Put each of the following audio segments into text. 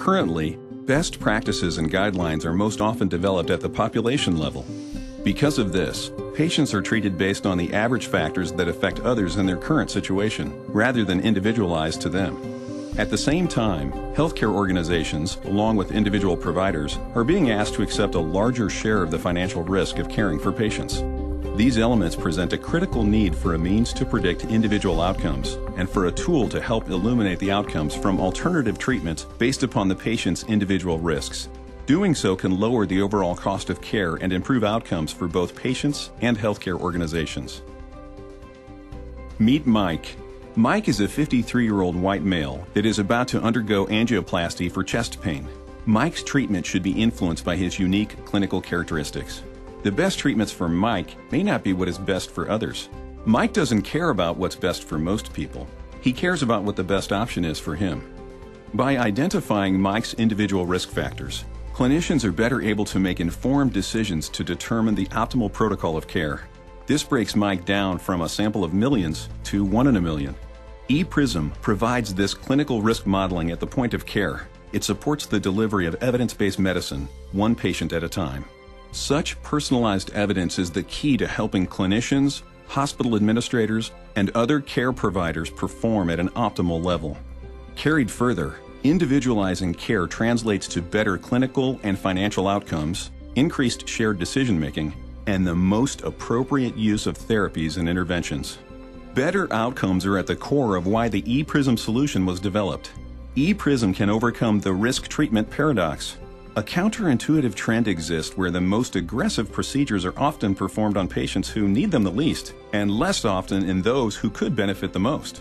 Currently, best practices and guidelines are most often developed at the population level. Because of this, patients are treated based on the average factors that affect others in their current situation, rather than individualized to them. At the same time, healthcare organizations, along with individual providers, are being asked to accept a larger share of the financial risk of caring for patients. These elements present a critical need for a means to predict individual outcomes and for a tool to help illuminate the outcomes from alternative treatments based upon the patient's individual risks. Doing so can lower the overall cost of care and improve outcomes for both patients and healthcare organizations. Meet Mike. Mike is a 53-year-old white male that is about to undergo angioplasty for chest pain. Mike's treatment should be influenced by his unique clinical characteristics. The best treatments for Mike may not be what is best for others. Mike doesn't care about what's best for most people. He cares about what the best option is for him. By identifying Mike's individual risk factors, clinicians are better able to make informed decisions to determine the optimal protocol of care. This breaks Mike down from a sample of millions to 1 in a million. ePrism provides this clinical risk modeling at the point of care. It supports the delivery of evidence-based medicine, one patient at a time. Such personalized evidence is the key to helping clinicians, hospital administrators, and other care providers perform at an optimal level. Carried further, individualizing care translates to better clinical and financial outcomes, increased shared decision-making, and the most appropriate use of therapies and interventions. Better outcomes are at the core of why the ePrism solution was developed. ePrism can overcome the risk treatment paradox. A counterintuitive trend exists where the most aggressive procedures are often performed on patients who need them the least, and less often in those who could benefit the most.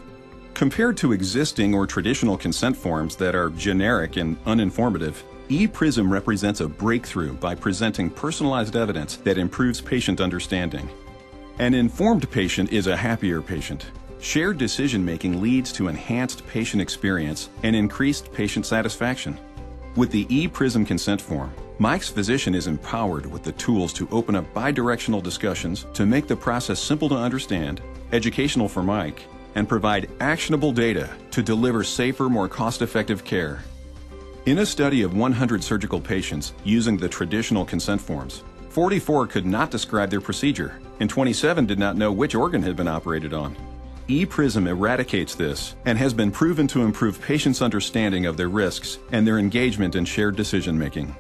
Compared to existing or traditional consent forms that are generic and uninformative, ePrism represents a breakthrough by presenting personalized evidence that improves patient understanding. An informed patient is a happier patient. Shared decision-making leads to enhanced patient experience and increased patient satisfaction. With the ePrism consent form, Mike's physician is empowered with the tools to open up bidirectional discussions to make the process simple to understand, educational for Mike, and provide actionable data to deliver safer, more cost-effective care. In a study of 100 surgical patients using the traditional consent forms, 44 could not describe their procedure, and 27 did not know which organ had been operated on. ePrism eradicates this and has been proven to improve patients' understanding of their risks and their engagement in shared decision-making.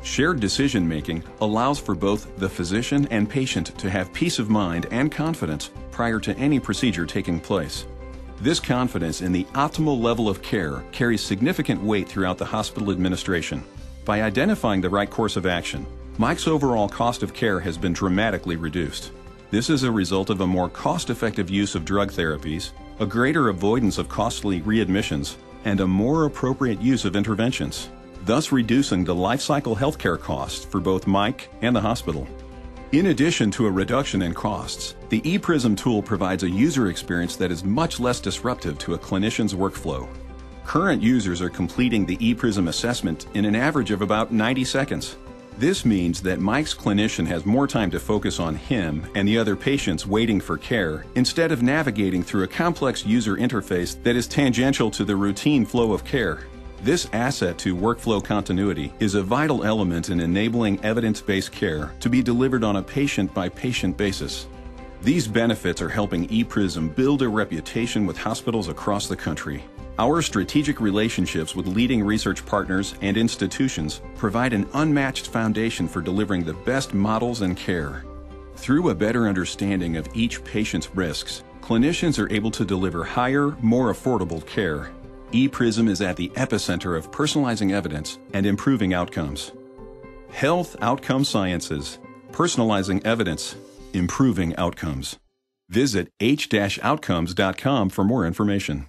Shared decision-making allows for both the physician and patient to have peace of mind and confidence prior to any procedure taking place. This confidence in the optimal level of care carries significant weight throughout the hospital administration. By identifying the right course of action, Mike's overall cost of care has been dramatically reduced. This is a result of a more cost-effective use of drug therapies, a greater avoidance of costly readmissions, and a more appropriate use of interventions, thus reducing the life-cycle healthcare costs for both Mike and the hospital. In addition to a reduction in costs, the ePrism tool provides a user experience that is much less disruptive to a clinician's workflow. Current users are completing the ePrism assessment in an average of about 90 seconds. This means that Mike's clinician has more time to focus on him and the other patients waiting for care instead of navigating through a complex user interface that is tangential to the routine flow of care. This asset to workflow continuity is a vital element in enabling evidence-based care to be delivered on a patient-by-patient basis. These benefits are helping ePrism build a reputation with hospitals across the country. Our strategic relationships with leading research partners and institutions provide an unmatched foundation for delivering the best models and care. Through a better understanding of each patient's risks, clinicians are able to deliver higher, more affordable care. ePrism is at the epicenter of personalizing evidence and improving outcomes. Health Outcome Sciences, personalizing evidence, improving outcomes. Visit h-outcomes.com for more information.